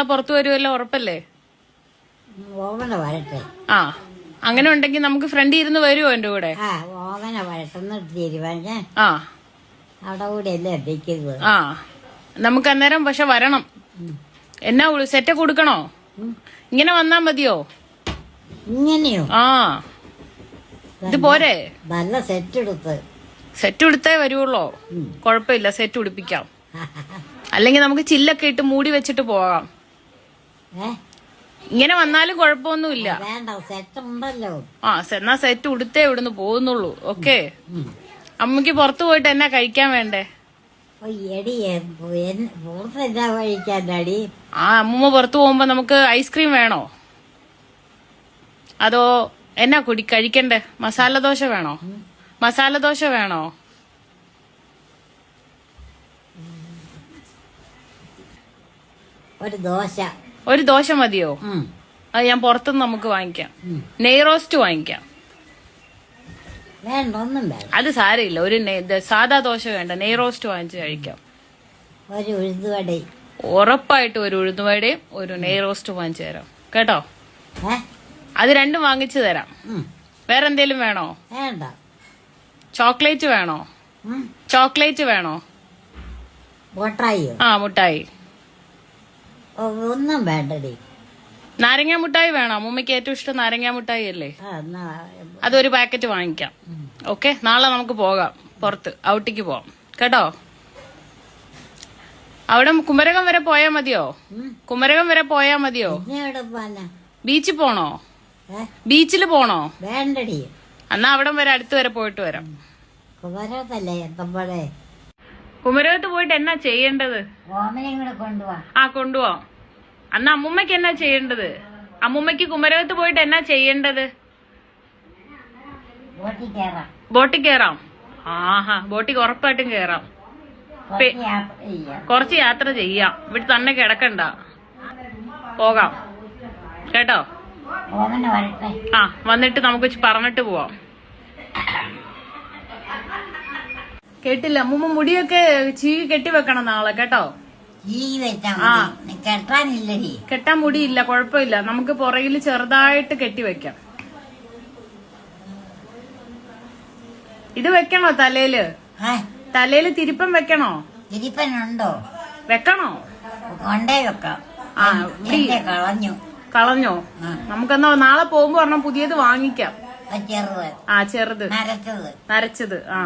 നാളെ പുറത്തു വരുമല്ലോ, ഉറപ്പല്ലേ? ഓമന വരട്ടെ. ആ, അങ്ങനെ ഉണ്ടെങ്കിൽ നമുക്ക് ഫ്രണ്ട് ഇരുന്ന് വരുമോ എന്റെ കൂടെ? ഓമന വരട്ടെന്ന് തീരുമാനിച്ച ആ, അവിടെ കൂടെ അല്ലേ എത്തിക്കുന്നത്. ആ, നമുക്ക് അന്നേരം പക്ഷെ വരണം. എന്നാ സെറ്റ് കൊടുക്കണോ? ഇങ്ങനെ വന്നാ മതിയോ? ഇങ്ങനെയോ? ആ, ഇത് പോരെ? നല്ല സെറ്റ് എടുത്തേ വരുവുള്ളോ? കൊഴപ്പില്ല, സെറ്റ് ഉടുപ്പിക്കാം. അല്ലെങ്കിൽ നമുക്ക് ചില്ലൊക്കെ ഇട്ട് മൂടി വെച്ചിട്ട് പോകാം. ഇങ്ങനെ വന്നാലും കുഴപ്പമൊന്നുമില്ല. വേണ്ട, സെറ്റ് ഉണ്ടല്ലോ. ആ, എന്നാ സെറ്റ് ഉടുത്തേ ഇവിടുന്ന് പോകുന്നുള്ളൂ. ഓക്കെ, അമ്മക്ക് പുറത്തു പോയിട്ട് എന്നാ കഴിക്കാൻ വേണ്ടേ? കഴിക്കാനടി. ആ, അമ്മൂമ്മ പുറത്തു പോകുമ്പോ നമുക്ക് ഐസ്ക്രീം വേണോ? അതോ എന്നാ കഴിക്കണ്ടേ? മസാല ദോശ വേണോ? മസാല ദോശ വേണോ? ഒരു ദോശ മതിയോ? അത് ഞാൻ പുറത്തുനിന്ന് നമുക്ക് വാങ്ങിക്കാം. നെയ് റോസ്റ്റ് വാങ്ങിക്കാം. അത് സാരമില്ല, ഒരു സാദാ ദോശ വേണ്ട, നെയ് റോസ്റ്റ് വാങ്ങിച്ച് കഴിക്കാം. ഉറപ്പായിട്ടും ഒരു ഉഴുന്നുവടയും ഒരു നെയ് റോസ്റ്റ് വാങ്ങിച്ചു തരാം കേട്ടോ. അത് രണ്ടും വാങ്ങിച്ചു തരാം. വേറെ എന്തേലും വേണോ? ചോക്ലേറ്റ് വേണോ? ചോക്ലേറ്റ് വേണോ? ആ, മുട്ടായി ഒന്നും വേണ്ടടി. നാരങ്ങ മുട്ടായി വേണോ? അമ്മൂമ്മയ്ക്ക് ഏറ്റവും ഇഷ്ടം നാരങ്ങ മുട്ടായി അല്ലേ? അതൊരു പാക്കറ്റ് വാങ്ങിക്കാം. ഓക്കെ, നാളെ നമുക്ക് പോകാം, പുറത്ത് ഔട്ടിക്ക് പോവാം കേട്ടോ. അവിടെ കുമരകം വരെ പോയാ മതിയോ? കുമരകം വരെ പോയാ മതിയോ? ബീച്ചിൽ പോണോ? ബീച്ചിൽ പോണോ? വേണ്ടടി. എന്നാ അവിടം വരെ അടുത്ത് വരെ പോയിട്ട് വരാം. കുമരകത്തല്ലേ? കുമരകത്ത് പോയിട്ട് എന്നാ ചെയ്യേണ്ടത്? ആ, കൊണ്ടുപോവാം. അന്ന് അമ്മൂമ്മക്ക് എന്നാ ചെയ്യേണ്ടത്? അമ്മൂമ്മക്ക് കുമരകത്ത് പോയിട്ട് എന്നാ ചെയ്യേണ്ടത്? ബോട്ടിൽ കയറാം. ആഹാ, ബോട്ടിൽ ഉറപ്പായിട്ടും കയറാം. കുറച്ച് യാത്ര ചെയ്യാം, ഇവിടെ തന്നെ കിടക്കണ്ട, പോകാം കേട്ടോ. ആ, വന്നിട്ട് നമുക്ക് പറഞ്ഞിട്ട് പോവാം. കേട്ടില്ല? അമ്മൂമ്മ മുടിയൊക്കെ ചീവി കെട്ടി വെക്കണം നാളെ കേട്ടോ. കെട്ടാൻ മുടിയില്ല, കുഴപ്പമില്ല, നമുക്ക് പുറകിൽ ചെറുതായിട്ട് കെട്ടിവെക്കാം. ഇത് വെക്കണോ തലയില്? തലയില് തിരുപ്പൻ വെക്കണോ? തിരുപ്പനുണ്ടോ? വെക്കണോ? ആ, കളഞ്ഞോ? നമുക്കെന്നാ നാളെ പോകുമ്പോ ഒരെണ്ണം പുതിയത് വാങ്ങിക്കാം. ചെറുത്. ആ, ചെറുത് നരച്ചത്. ആ.